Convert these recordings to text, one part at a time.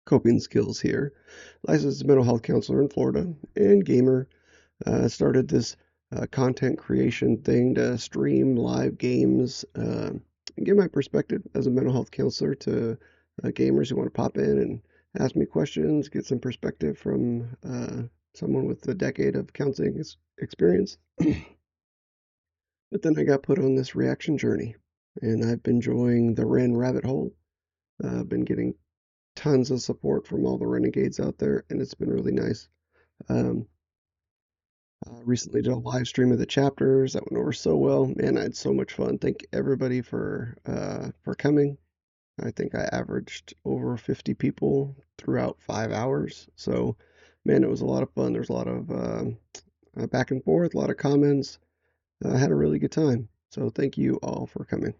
coping skills here. Licensed mental health counselor in Florida and gamer. Started this content creation thing to stream live games and give my perspective as a mental health counselor to gamers who want to pop in and ask me questions, get some perspective from someone with a decade of counseling experience. But then I got put on this reaction journey, and I've been enjoying the Ren rabbit hole. I've been getting tons of support from all the renegades out there, and it's been really nice. Um, Recently did a live stream of the chapters that went over so well. Man, I had so much fun. Thank everybody for coming. I think I averaged over 50 people throughout 5 hours. So, man, it was a lot of fun. There's a lot of back and forth, a lot of comments. I had a really good time. So thank you all for coming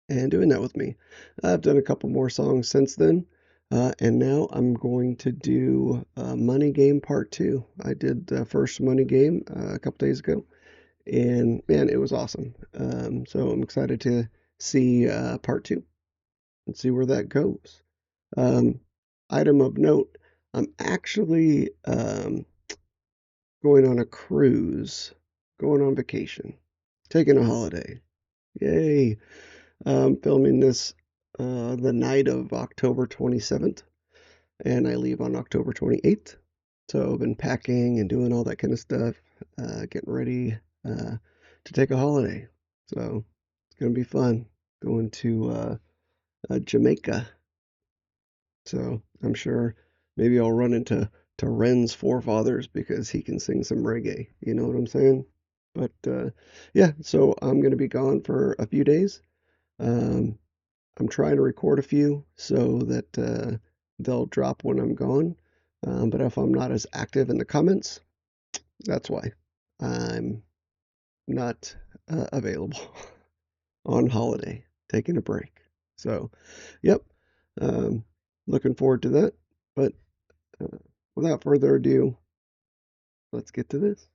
and doing that with me. I've done a couple more songs since then, and now I'm going to do Money Game Part 2. I did the first Money Game a couple days ago, and man, it was awesome. So I'm excited to see Part 2 and see where that goes. Um, Item of note, I'm actually going on a cruise, going on vacation, taking a holiday. Yay! Filming this the night of October 27th, and I leave on October 28th. So I've been packing and doing all that kind of stuff, getting ready to take a holiday. So it's gonna be fun going to Jamaica. So I'm sure maybe I'll run into Ren's forefathers because he can sing some reggae. You know what I'm saying? But yeah, so I'm gonna be gone for a few days. Um, I'm trying to record a few so that they'll drop when I'm gone. But if I'm not as active in the comments, that's why I'm not available on holiday, taking a break. So, yep, um, looking forward to that. But uh, without further ado, let's get to this.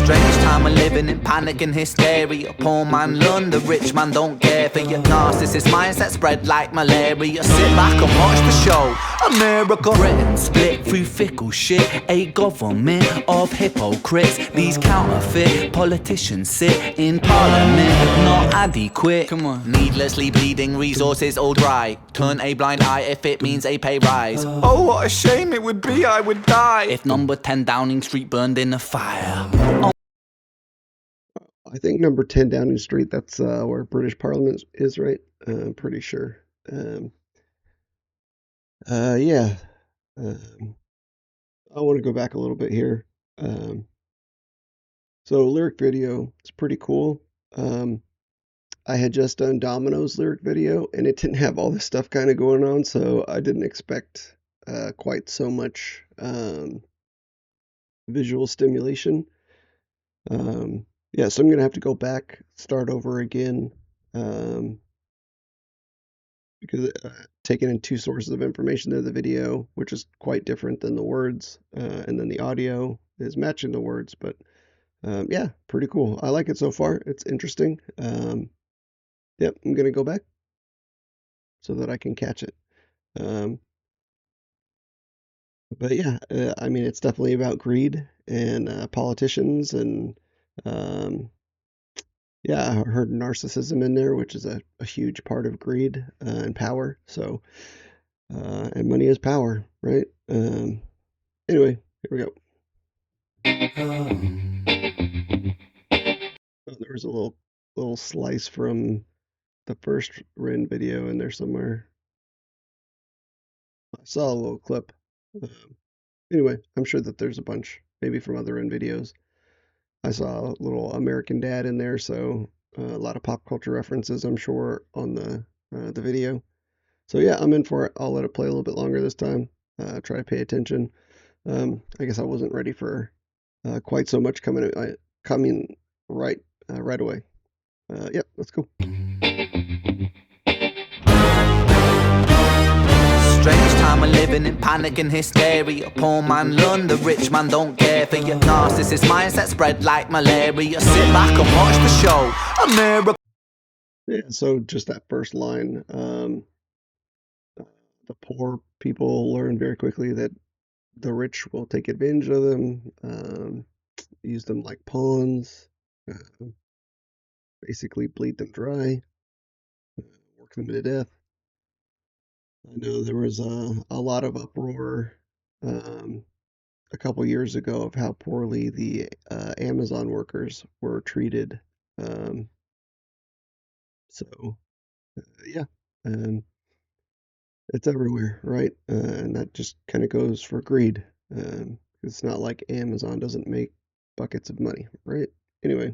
Strange time we're living in, panic and hysteria. Poor man learn, the rich man don't care for your narcissist mindset spread like malaria. Sit back and watch the show. America, Britain split through fickle shit. A government of hypocrites. These counterfeit politicians sit in parliament, not adequate. Come on, needlessly bleeding, resources all dry. Turn a blind eye if it means a pay rise. Oh, what a shame it would be, I would die if number 10 Downing Street burned in a fire. I think number 10 Downing Street, that's where British Parliament is, right? I'm pretty sure. Yeah. I want to go back a little bit here. So lyric video is pretty cool. I had just done Domino's lyric video, and it didn't have all this stuff kind of going on, so I didn't expect quite so much visual stimulation. Yeah, so I'm gonna have to go back, start over again, because taking in two sources of information to the video, which is quite different than the words, and then the audio is matching the words, but yeah, pretty cool. I like it so far. It's interesting. Yep, I'm gonna go back so that I can catch it. Um, but yeah, I mean, it's definitely about greed and politicians and um, yeah, I heard narcissism in there, which is a huge part of greed and power. So, and money is power, right? Anyway, here we go. Oh, there was a little slice from the first Rin video in there somewhere. I saw a little clip. Anyway, I'm sure that there's a bunch, maybe from other Rin videos. I saw a little American Dad in there, so a lot of pop culture references, I'm sure, on the video. So yeah, I'm in for it. I'll let it play a little bit longer this time. Try to pay attention. I guess I wasn't ready for quite so much coming right away. Yep, let's go. Strange time time of living in panic and hysteria. Poor man learn, the rich man don't care for your narcissist mindset spread like malaria. Sit back and watch the show, a miracle. Yeah, so just that first line, the poor people learn very quickly that the rich will take advantage of them, use them like pawns, uh, basically bleed them dry, work them to death. I know there was a lot of uproar um, a couple years ago of how poorly the Amazon workers were treated. Um, so, yeah, um, it's everywhere, right? And that just kind of goes for greed. It's not like Amazon doesn't make buckets of money, right? Anyway,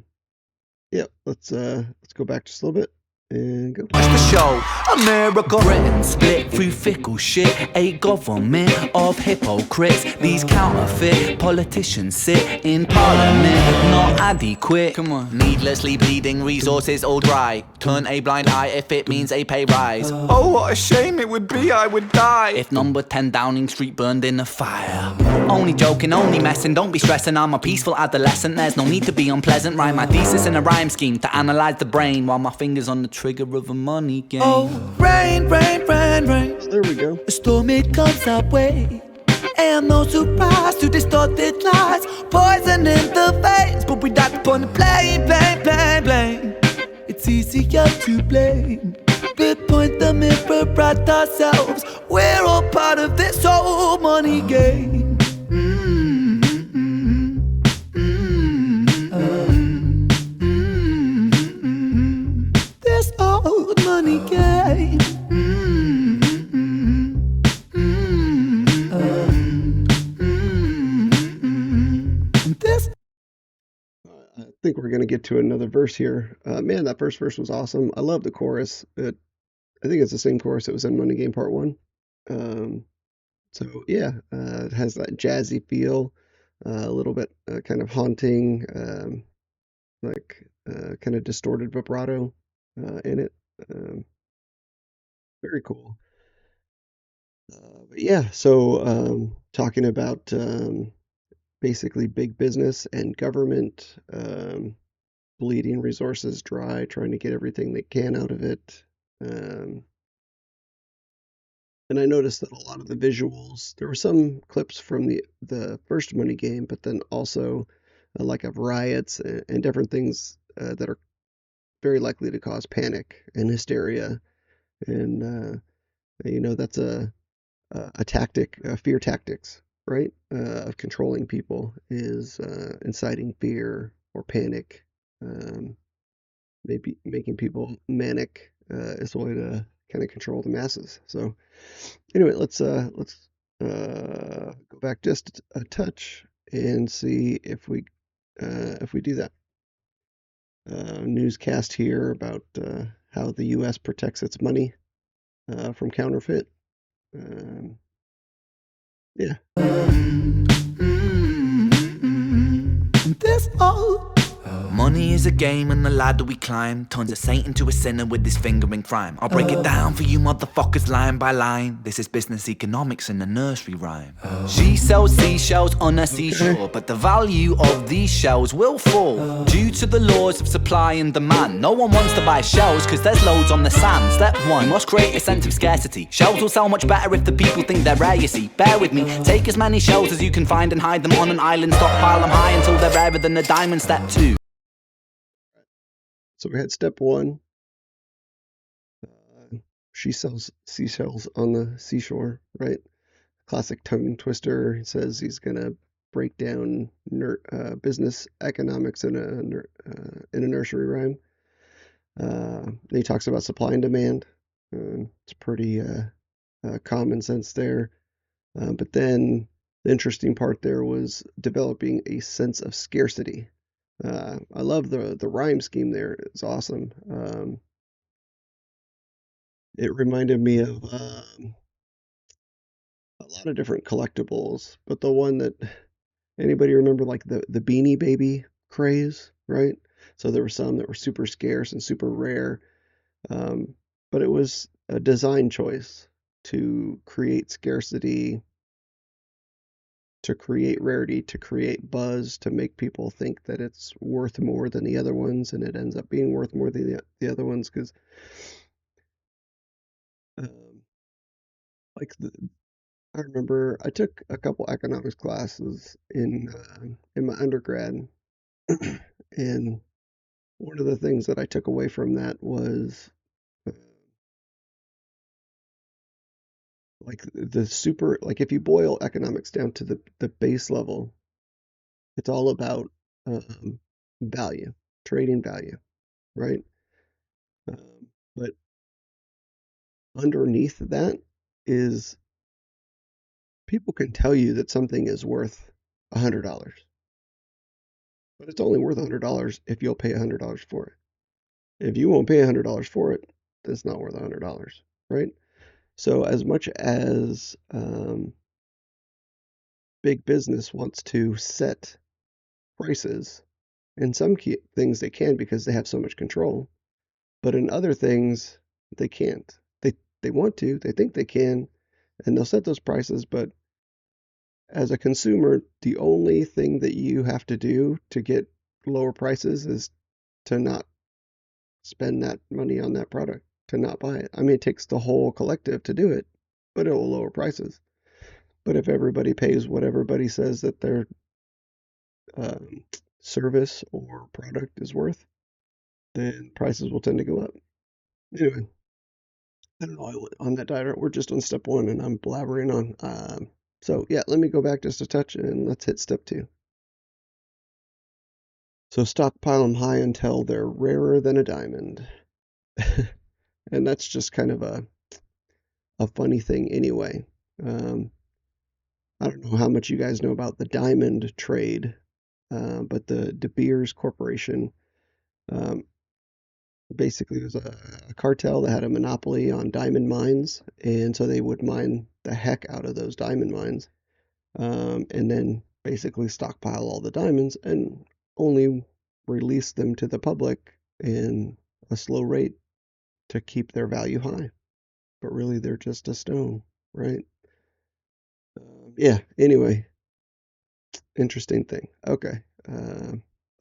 yeah, let's go back just a little bit and go. Watch the show, America. Britain split through fickle shit. A government of hypocrites. These counterfeit politicians sit in parliament, not adequate. Come on. Needlessly bleeding, resources all dry. Turn a blind eye if it means a pay rise. Oh, what a shame it would be, I would die if number 10 Downing Street burned in a fire. Only joking, only messing, don't be stressing. I'm a peaceful adolescent, there's no need to be unpleasant. Write my thesis in a rhyme scheme to analyze the brain while my fingers on the trigger of a money game. Oh, rain, rain, rain, rain. So there we go. A storm, it comes our way. And no surprise to distorted lies. Poison in the veins, but we die upon the blame, blame, blame, blame. It's easier to blame, but point the mirror at ourselves. We're all part of this whole money game. This old money game. This. I think we're gonna get to another verse here. Man, that first verse was awesome. I love the chorus. I think it's the same chorus that was in Money Game Part One. Um, so yeah, it has that jazzy feel, a little bit kind of haunting, like kind of distorted vibrato in it. Um, very cool. But yeah, so talking about basically big business and government bleeding resources dry, trying to get everything they can out of it. Um, and I noticed that a lot of the visuals, there were some clips from the first Money Game, but then also like of riots and different things that are very likely to cause panic and hysteria. And that's a tactic, fear tactics, right? Of controlling people is inciting fear or panic, um, maybe making people manic is a way to kind of control the masses. So anyway, let's go back just a touch and see if we do that. Newscast here about how the U.S. protects its money from counterfeit. Um, yeah. This old money is a game and the ladder we climb turns a saint into a sinner with his finger in crime. I'll break it down for you motherfuckers line by line. This is business economics in a nursery rhyme. She sells seashells on a seashore, but the value of these shells will fall due to the laws of supply and demand. No one wants to buy shells cause there's loads on the sand. Step one, you must create a sense of scarcity. Shells will sell much better if the people think they're rare, you see. Bear with me, take as many shells as you can find and hide them on an island. Stockpile them high until they're rarer than a diamond. Step two. So we had step one. She sells seashells on the seashore, right? Classic tongue twister. He says he's gonna break down business economics in a nursery rhyme. He talks about supply and demand. It's pretty common sense there. But then the interesting part there was developing a sense of scarcity. I love the rhyme scheme there. It's awesome. It reminded me of a lot of different collectibles, but the one that anybody remember like the Beanie Baby craze, right? So there were some that were super scarce and super rare, um, but it was a design choice to create scarcity, to create rarity, to create buzz, to make people think that it's worth more than the other ones, and it ends up being worth more than the other ones because, um, like, I remember I took a couple economics classes in my undergrad, and one of the things that I took away from that was like the super like if you boil economics down to the base level, it's all about um, value, trading value, right? But underneath that is people can tell you that something is worth $100, but it's only worth $100 if you'll pay $100 for it. If you won't pay $100 for it, then it's not worth $100, right? So as much as big business wants to set prices, in some things they can because they have so much control, but in other things they can't. They want to, they think they can, and they'll set those prices, but as a consumer, the only thing that you have to do to get lower prices is to not spend that money on that product, to not buy it. I mean, it takes the whole collective to do it, but it will lower prices. But if everybody pays what everybody says that their um, service or product is worth, then prices will tend to go up. Anyway, I don't know. On that diet, we're just on step one, and I'm blabbering on. So yeah, let me go back just a touch, and let's hit step two. So stockpile them high until they're rarer than a diamond. And that's just kind of a funny thing anyway. Um, I don't know how much you guys know about the diamond trade, but the De Beers Corporation um, basically was a cartel that had a monopoly on diamond mines, and so they would mine the heck out of those diamond mines, and then basically stockpile all the diamonds and only release them to the public in a slow rate to keep their value high. But really, they're just a stone, right? Yeah. Anyway, interesting thing. Okay.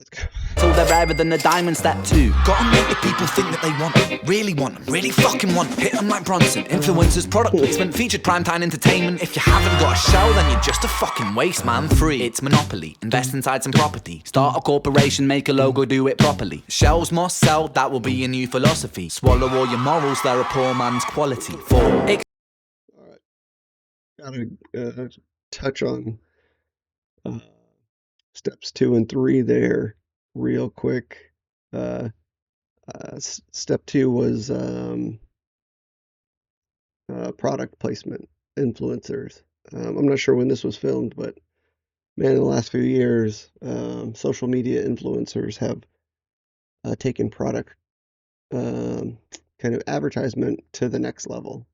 Let's go. So they're rarer than the diamond step two. Gotta make the people think that they want them, really fucking want them. Hit them like Bronson. Influencers, product placement, featured primetime entertainment. If you haven't got a show, then you're just a fucking waste, man. Free. It's monopoly. Invest inside some property. Start a corporation, make a logo, do it properly. Shelves must sell, that will be a new philosophy. Swallow all your morals, they're a poor man's quality. For All right. Gotta touch on uh, steps two and three there real quick. Uh, Step two was product placement, influencers. I'm not sure when this was filmed, but man, in the last few years, social media influencers have taken product um, kind of advertisement to the next level.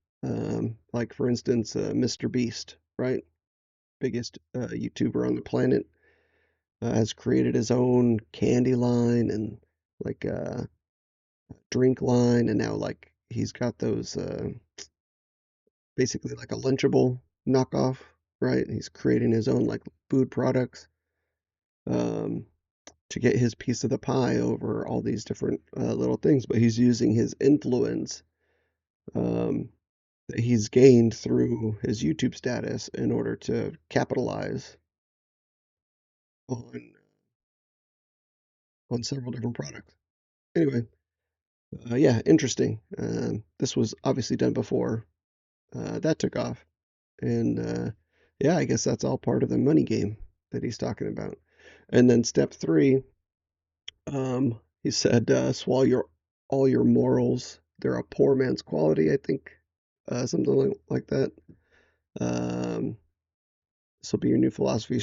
Like, for instance, Mr. Beast, right? Biggest YouTuber on the planet, has created his own candy line and like drink line, and now like he's got those basically like a Lunchable knockoff, right? He's creating his own like food products um, to get his piece of the pie over all these different little things, but he's using his influence um, that he's gained through his YouTube status in order to capitalize on several different products. Anyway, yeah, interesting. This was obviously done before that took off, and yeah, I guess that's all part of the money game that he's talking about. And then step three, he said, swallow your all your morals. They're a poor man's quality, I think, something like that. Um, this will be your new philosophy.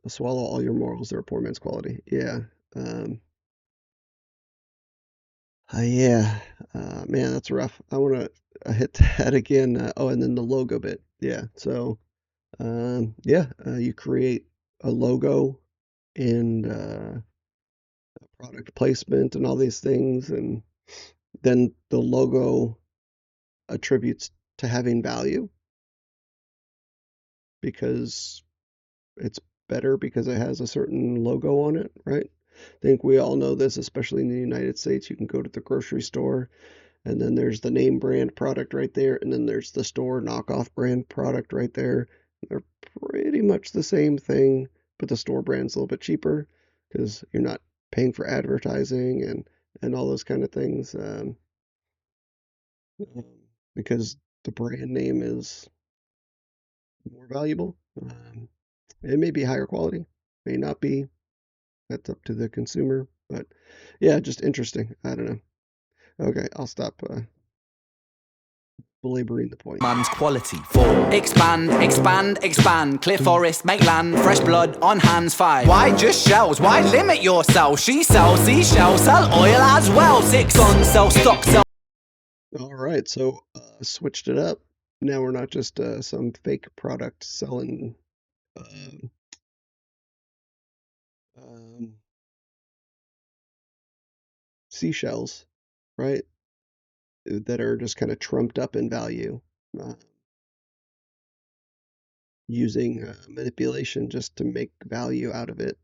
Swallow all your morals. They're a poor man's quality. Yeah. Um, yeah. Man, that's rough. I want to hit that again. Oh, and then the logo bit. Yeah. So, yeah, you create a logo and product placement and all these things, and then the logo attributes to having value. because it's better because it has a certain logo on it, right? I think we all know this, especially in the United States. You can go to the grocery store and then there's the name brand product right there, and then there's the store knockoff brand product right there. They're pretty much the same thing, but the store brand's a little bit cheaper because you're not paying for advertising and all those kind of things. Um, because the brand name is more valuable. It may be higher quality, may not be. That's up to the consumer, but yeah, just interesting. I don't know. Okay, I'll stop belaboring the point. Man's quality. 4. Expand, expand, expand. Clear forest, make land. Fresh blood on hands. 5. Why just shells? Why limit yourself? She sells seashells, sell oil as well. 6. On sell stock, sell. All right, so switched it up. Now we're not just some fake product selling um, um, seashells, right? That are just kind of trumped up in value, uh, using manipulation just to make value out of it,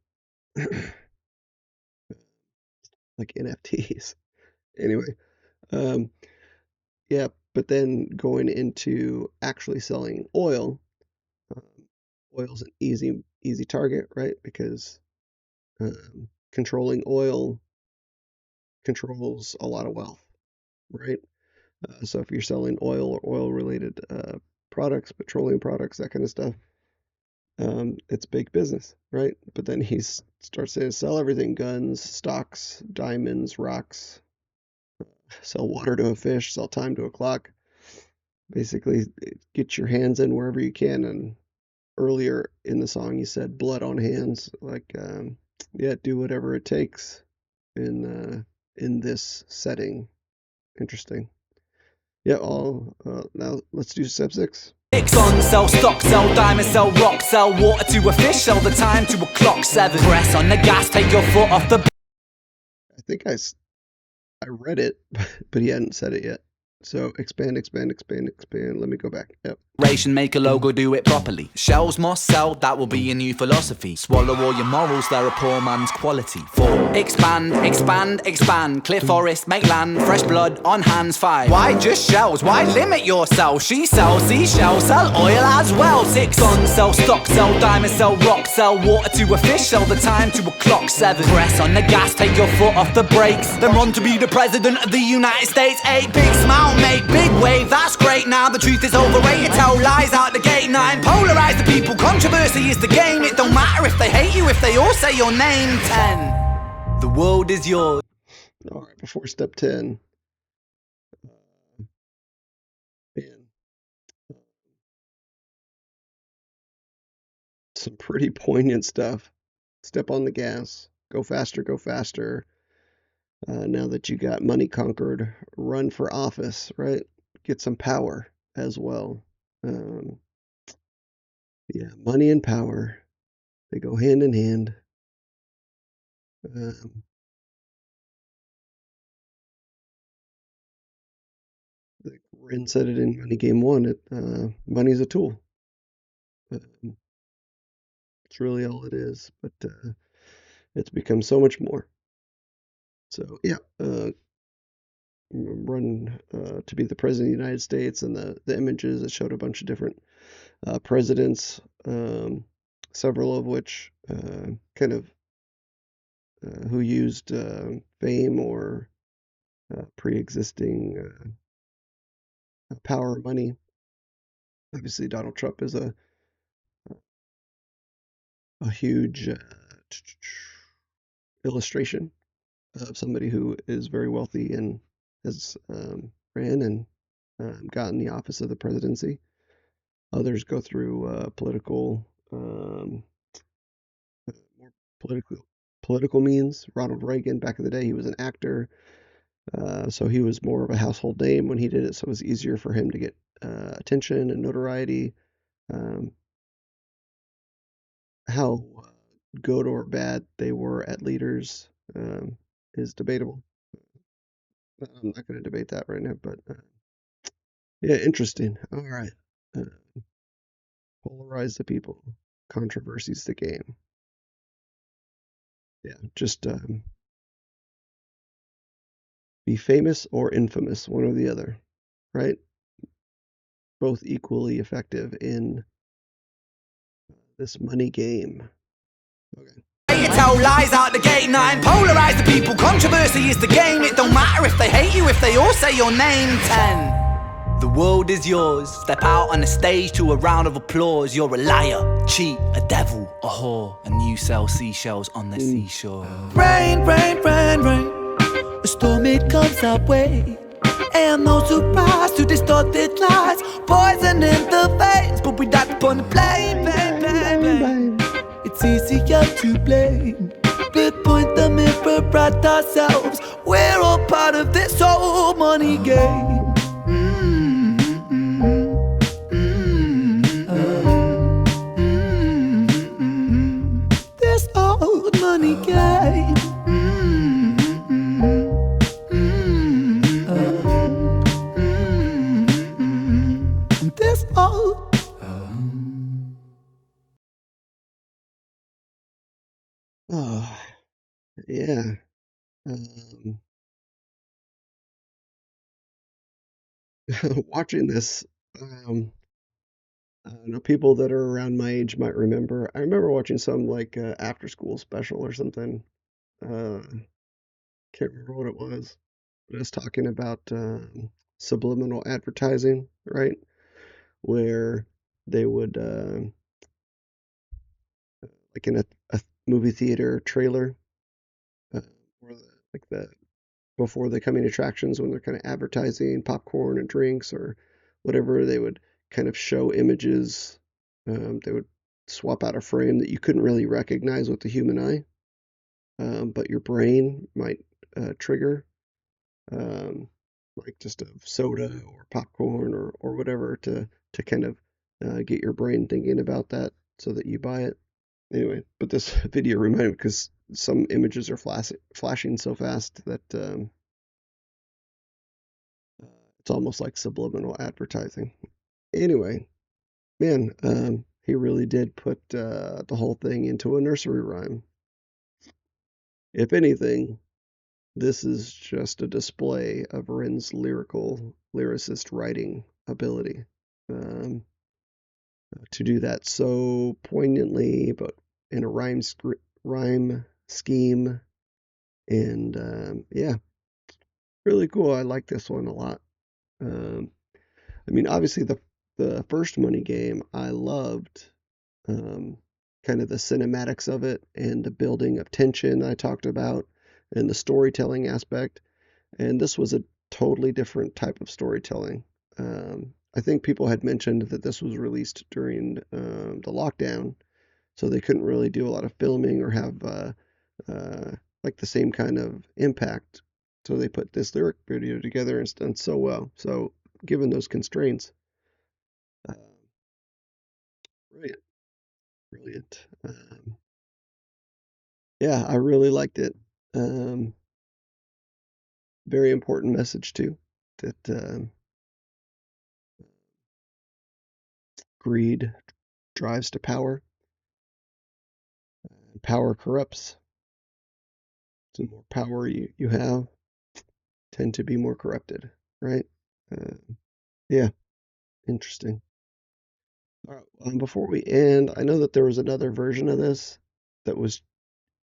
like NFTs. Anyway, um, yeah, but then going into actually selling oil, um, oil's an easy target, right? Because controlling oil controls a lot of wealth, right? So if you're selling oil or oil related products, petroleum products, that kind of stuff, it's big business, right? But then he starts to sell everything: guns, stocks, diamonds, rocks, sell water to a fish, sell time to a clock. Basically, get your hands in wherever you can. And earlier in the song, you said blood on hands. Like, yeah, do whatever it takes in this setting. Interesting. Yeah, now let's do step 6. On, sell stock, sell diamonds, sell rock, sell water to a fish, sell the time to a clock. 7. Press on the gas, take your foot off the I think I read it, but he hadn't said it yet. So expand, expand, expand, expand. Let me go back. Yep. ration, make a logo, do it properly. Shells must sell, that will be a new philosophy. Swallow all your morals, they're a poor man's quality. 4. Expand, expand, expand. Clear forest, make land. Fresh blood on hands. 5. Why just shells? Why limit yourself? She sells seashells, sell oil as well. 6. On, sell stock, sell diamonds, sell rock, sell water to a fish, sell the time to a clock. 7. Press on the gas, take your foot off the brakes. Then run to be the president of the United States. 8. Big smile, make big wave, that's great. Now the truth is overrated. Tell lies out the gate. 9. Polarize the people, controversy is the game. It don't matter if they hate you, if they all say your name. 10. The world is yours. All right, before step 10, man, some pretty poignant stuff. Step on the gas, go faster, go faster. Now that you got money conquered, run for office, right? Get some power as well. Um, yeah, money and power, they go hand in hand. Um, like Ren said it in Money Game One. Money's a tool. Um, it's really all it is, but it's become so much more. So yeah, run to be the president of the United States, and the images it showed a bunch of different presidents, several of which kind of who used fame or pre-existing power or money. Obviously, Donald Trump is a huge illustration of somebody who is very wealthy and has ran and gotten the office of the presidency. Others go through more political political means. Ronald Reagan, back in the day, he was an actor, so he was more of a household name when he did it. So it was easier for him to get attention and notoriety. Um, how good or bad they were at leaders is debatable. I'm not going to debate that right now, but yeah, interesting. All right. Uh, polarize the people, controversies the game. Yeah, just be famous or infamous, one or the other, right? Both equally effective in this money game. Okay. You tell lies out the gate 9, polarize the people, controversy is the game. It don't matter if they hate you, if they all say your name. 10. The world is yours, step out on the stage to a round of applause. You're a liar, cheat, a devil, a whore, and you sell seashells on the seashore. Rain, rain, rain, rain, a storm it comes our way. And no surprise to distorted lies, poison in the veins, but we die upon the blame, blame. It's easier to blame, but point the mirror at ourselves. We're all part of this whole money game. This old money game. This old. Oh, yeah. Um, watching this, I know people that are around my age might remember. I remember watching some like after school special or something. Uh, can't remember what it was. But it was talking about subliminal advertising, right? Where they would like in a movie theater trailer, uh, or like the before the coming attractions when they're kind of advertising popcorn and drinks or whatever, they would kind of show images. They would swap out a frame that you couldn't really recognize with the human eye, but your brain might trigger, um, like just a soda or popcorn or whatever to kind of get your brain thinking about that so that you buy it. Anyway, but this video reminded me because some images are flashing so fast that it's almost like subliminal advertising. Anyway, man, he really did put the whole thing into a nursery rhyme. If anything, this is just a display of Rin's lyricist writing ability, um, to do that so poignantly, but in a rhyme scheme, and yeah, really cool. I like this one a lot. Um, I mean, obviously the first Money game I loved, um, kind of the cinematics of it and the building of tension I talked about, and the storytelling aspect. And this was a totally different type of storytelling. I think people had mentioned that this was released during the lockdown, so they couldn't really do a lot of filming or have uh, like the same kind of impact. So they put this lyric video together and it's done so well. So given those constraints, uh, brilliant, brilliant. Yeah, I really liked it. Um, very important message too, that greed drives to power, and power corrupts. So the more power you have, tend to be more corrupted, right? Uh, yeah, interesting. All right, before we end, I know that there was another version of this that was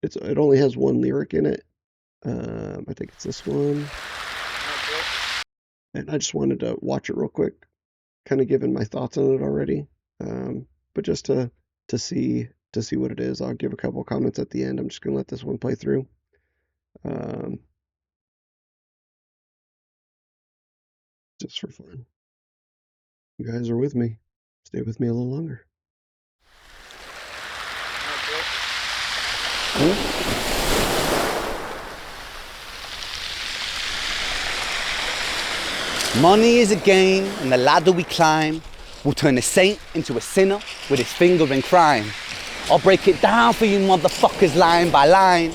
it only has one lyric in it. I think it's this one, and I just wanted to watch it real quick, kind of given my thoughts on it already, but just to see what it is. I'll give a couple comments at the end. I'm just gonna let this one play through. Um, just for fun. You guys are with me. Stay with me a little longer. Money is a game, and the ladder we climb will turn a saint into a sinner with his finger in crime. I'll break it down for you motherfuckers line by line.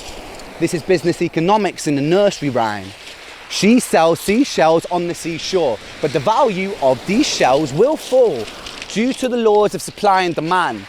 This is business economics in a nursery rhyme. She sells seashells on the seashore, but the value of these shells will fall. Due to the laws of supply and demand,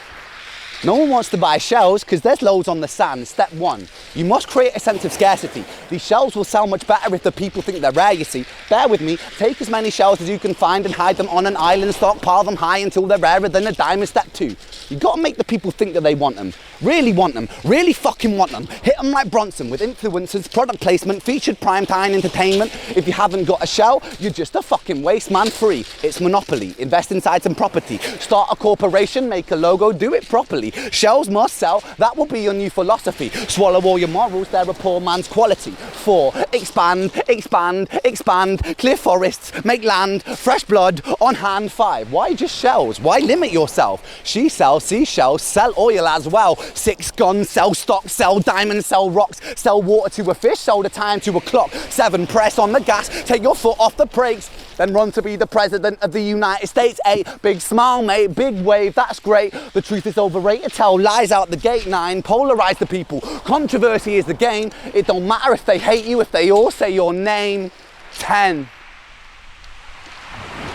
no one wants to buy shells because there's loads on the sand. Step one, you must create a sense of scarcity. These shells will sell much better if the people think they're rare, you see. Bear with me, take as many shells as you can find and hide them on an island, stockpile them high until they're rarer than a diamond. Step two, you gotta make the people think that they want them. Really want them, really fucking want them. Hit them like Bronson with influencers, product placement, featured primetime entertainment. If you haven't got a shell, you're just a fucking waste man. Free, it's monopoly. Invest inside some property. Start a corporation, make a logo, do it properly. Shells must sell, that will be your new philosophy. Swallow all your morals, they're a poor man's quality. 4, expand, expand, expand. Clear forests, make land, fresh blood on hand. 5, why just shells? Why limit yourself? She sells seashells, sell oil as well. 6, guns, sell stock, sell diamonds, sell rocks, sell water to a fish, sell the time to a clock. 7, press on the gas, take your foot off the brakes, then run to be the president of the United States. 8, big smile mate, big wave, that's great. The truth is overrated, tell lies out the gate. 9, polarize the people, controversy is the game. It don't matter if they hate you, if they all say your name. 10,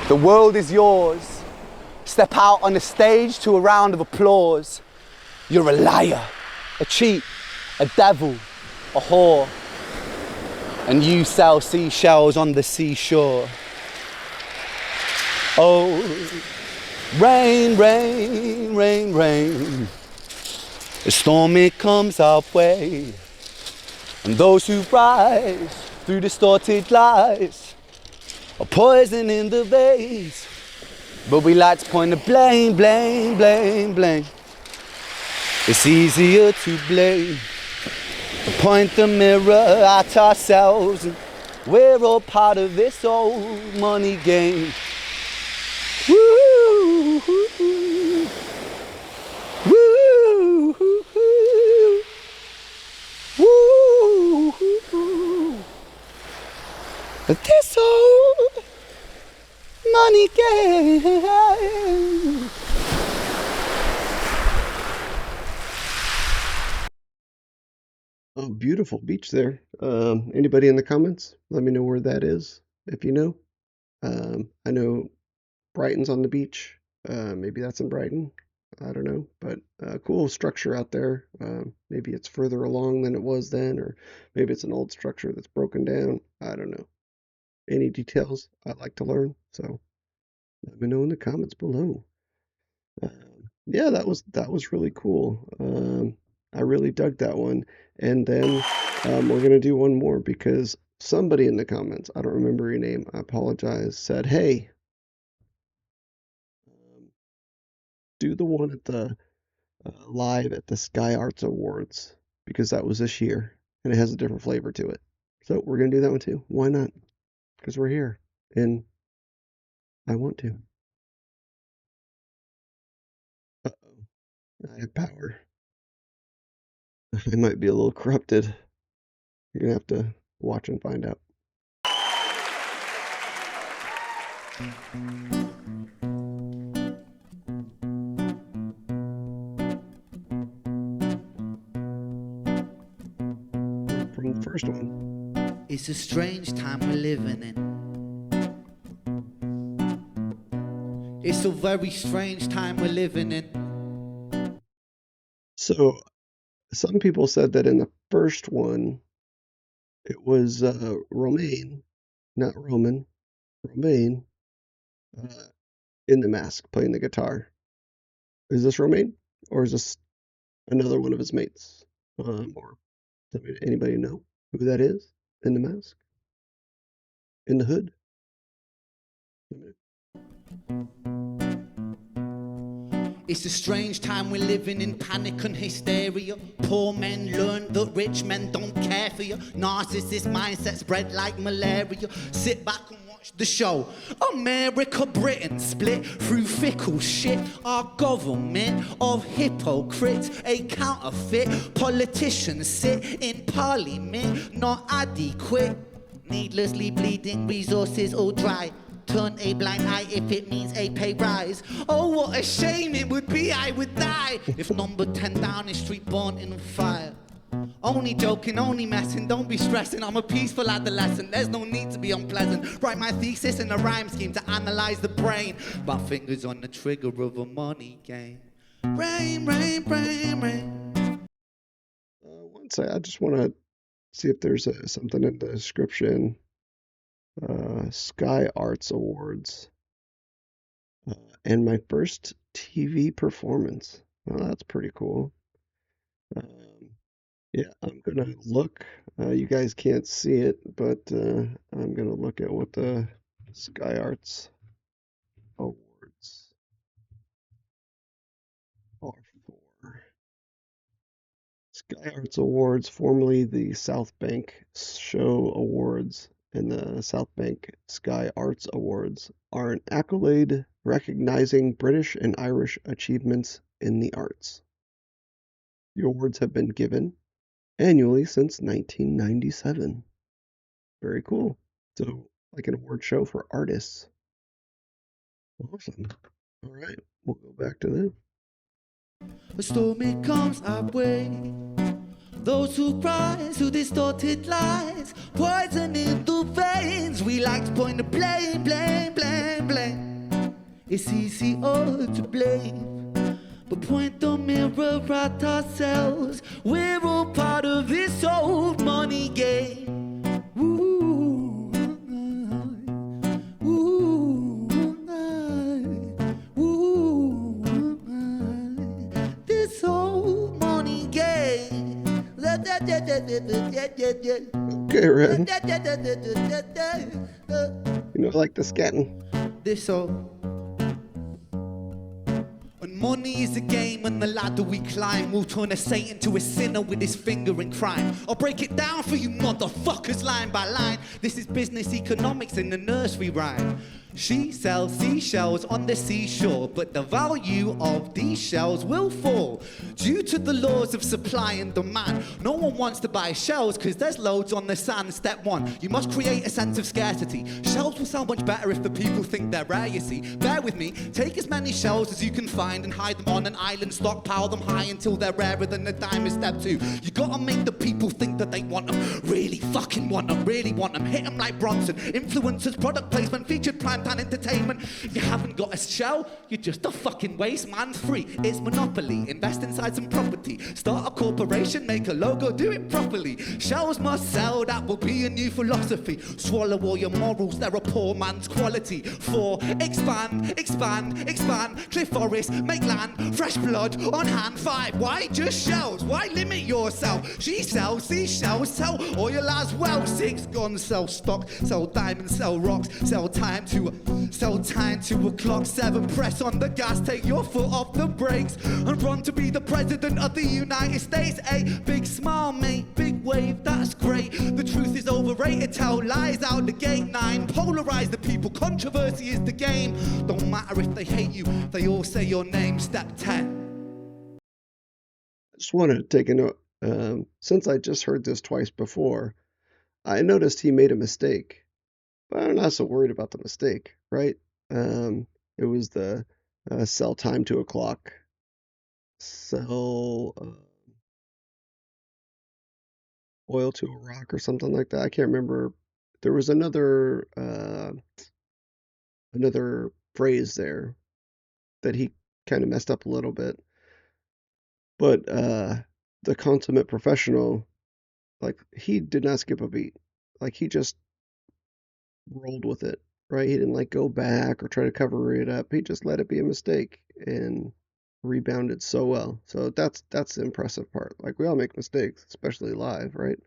the world is yours. Step out on the stage to a round of applause. You're a liar, a cheat, a devil, a whore, and you sell seashells on the seashore. Oh, rain, rain, rain, rain. The storm, it comes our way. And those who rise through distorted lies are poison in the veins. But we like to point the blame, blame, blame, blame. It's easier to blame. Point the mirror at ourselves. And we're all part of this old money game. Woo, woo, woo, woo, woo, woo. This old money game. Oh, beautiful beach there. Anybody in the comments? Let me know where that is, if you know. I know Brighton's on the beach. Maybe that's in Brighton. I don't know, but cool structure out there. Maybe it's further along than it was then, or maybe it's an old structure that's broken down. I don't know. Any details I'd like to learn, so let me know in the comments below. Yeah, that was really cool. I really dug that one. And then we're gonna do one more because somebody in the comments, I don't remember your name, I apologize, said, hey, do the one at the live at the Sky Arts Awards because that was this year and it has a different flavor to it. So we're gonna do that one too. Why not? Because we're here and I want to. Uh-oh, I have power. I might be a little corrupted. You're gonna have to watch and find out. From the first one. It's a strange time we're living in. It's a very strange time we're living in. So some people said that in the first one it was Romain, not Roman, Romain, in the mask playing the guitar. Is this Romain or is this another one of his mates? Or anybody know who that is in the mask? In the hood? It's a strange time we're living in, panic and hysteria. Poor men learn that rich men don't care for you. Narcissist mindset spread like malaria. Sit back and watch the show. America, Britain split through fickle shit. Our government of hypocrites, a counterfeit. Politicians sit in parliament, not adequate. Needlessly bleeding, resources all dry. Turn a blind eye if it means a pay rise. Oh, what a shame it would be, I would die if number 10 Downing Street born in fire. Only joking, only messing, don't be stressing. I'm a peaceful adolescent, there's no need to be unpleasant. Write my thesis in a rhyme scheme to analyze the brain. My fingers on the trigger of a money game. Rain, rain, rain, rain. One sec, I just want to see if there's something in the description. Sky Arts Awards. And my first TV performance. Well, that's pretty cool. Yeah, I'm gonna look. You guys can't see it, but I'm gonna look at what the Sky Arts Awards are for. Sky Arts Awards, formerly the South Bank Show Awards and the South Bank Sky Arts Awards, are an accolade recognizing British and Irish achievements in the arts. The awards have been given annually since 1997. Very cool. So, like an award show for artists. Awesome. All right, we'll go back to that. A storm comes our way. Those who rise, who distorted lies, poison in the veins. We like to point the blame, blame, blame, blame. It's easy all to blame, but point the mirror at ourselves. We're all part of this old money game. Ooh, ooh, ooh, this old money game. Okay, Red. You know, like the scatting. This old. When money is a game and the ladder we climb, we'll turn a saint into a sinner with his finger in crime. I'll break it down for you motherfuckers line by line. This is business economics in the nursery rhyme. She sells seashells on the seashore, but the value of these shells will fall due to the laws of supply and demand. No one wants to buy shells because there's loads on the sand. Step one, you must create a sense of scarcity. Shells will sound much better if the people think they're rare, you see. Bear with me, take as many shells as you can find and hide them on an island, stockpile them high until they're rarer than a dime. Is step two, you gotta make the people think that they want them, really fucking want them, really want them. Hit them like Bronson, influencers, product placement, featured primetime entertainment. If you haven't got a shell, you're just a fucking waste man. Free, it's monopoly. Invest inside some property, start a corporation, make a logo, do it properly. Shells must sell, that will be a new philosophy. Swallow all your morals, they're a poor man's quality. 4, expand, expand, expand. Clear forest, make land, fresh blood on hand. 5, why just shells? Why limit yourself? She sells seashells, sell oil as well. 6, guns, sell stock, sell diamonds, sell rocks, sell time to a clock. 7, press on the gas, take your foot off the brakes and run to be the president of the United States. 8, big smile, mate, big wave, that's great. The truth is overrated, tell lies out the gate. 9, polarize the people, controversy is the game. Don't matter if they hate you, they all say your name. Step 10. I just want to take a note. Since I just heard this twice before, I noticed he made a mistake. But I'm not so worried about the mistake, right? It was the sell time to a clock, sell oil to a rock or something like that. I can't remember. There was another phrase there that he kind of messed up a little bit. But the consummate professional, like, he did not skip a beat. Like, he just rolled with it, right? He didn't like go back or try to cover it up. He just let it be a mistake and rebounded so well. So that's the impressive part. Like, we all make mistakes, especially live, right?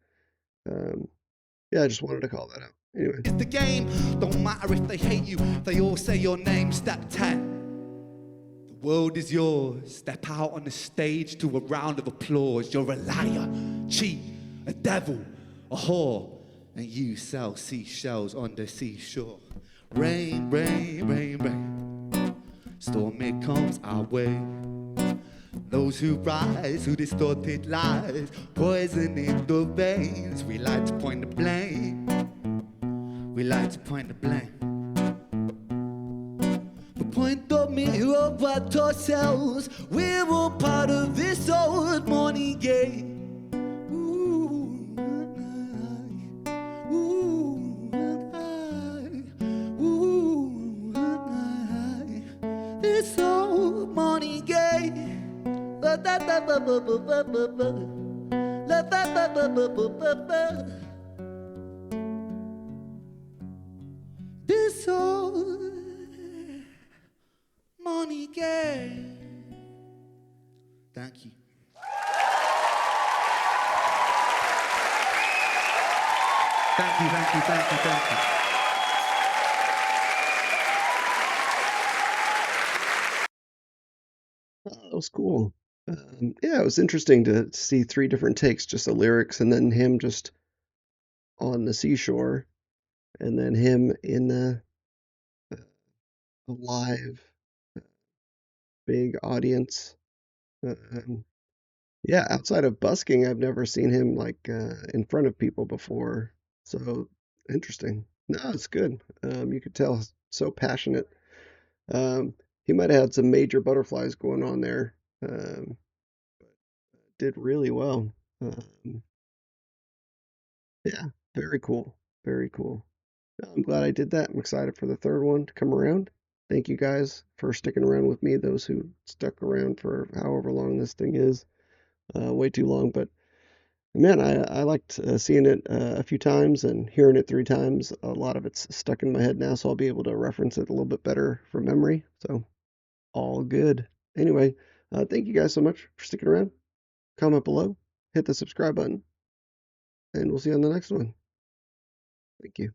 Yeah, I just wanted to call that out. Anyway. It's the game. Don't matter if they hate you, they all say your name. Step 10. The world is yours. Step out on the stage to a round of applause. You're a liar, cheat, a devil, a whore, and you sell seashells on the seashore. Rain, rain, rain, rain. Storm it comes our way. Those who rise, who distorted lies, poison in the veins. We like to point the blame. We like to point the blame. But point the mirror at ourselves. We're all part of this old money game. Ooh. This old money game. This old money game. Thank you. Thank you, thank you, thank you, thank you. That was cool. Yeah, it was interesting to see three different takes, just the lyrics, and then him just on the seashore, and then him in uh, a live big audience. Um, yeah, outside of busking, I've never seen him like in front of people before. So interesting. No, it's good. You could tell he's so passionate. Um, he might have had some major butterflies going on there. Um, did really well. Um, yeah, very cool. Very cool. I'm glad I did that. I'm excited for the third one to come around. Thank you guys for sticking around with me, those who stuck around for however long this thing is. Way too long, but man, I liked seeing it a few times and hearing it three times. A lot of it's stuck in my head now, so I'll be able to reference it a little bit better from memory. So, all good. Anyway, thank you guys so much for sticking around. Comment below, hit the subscribe button, and we'll see you on the next one. Thank you.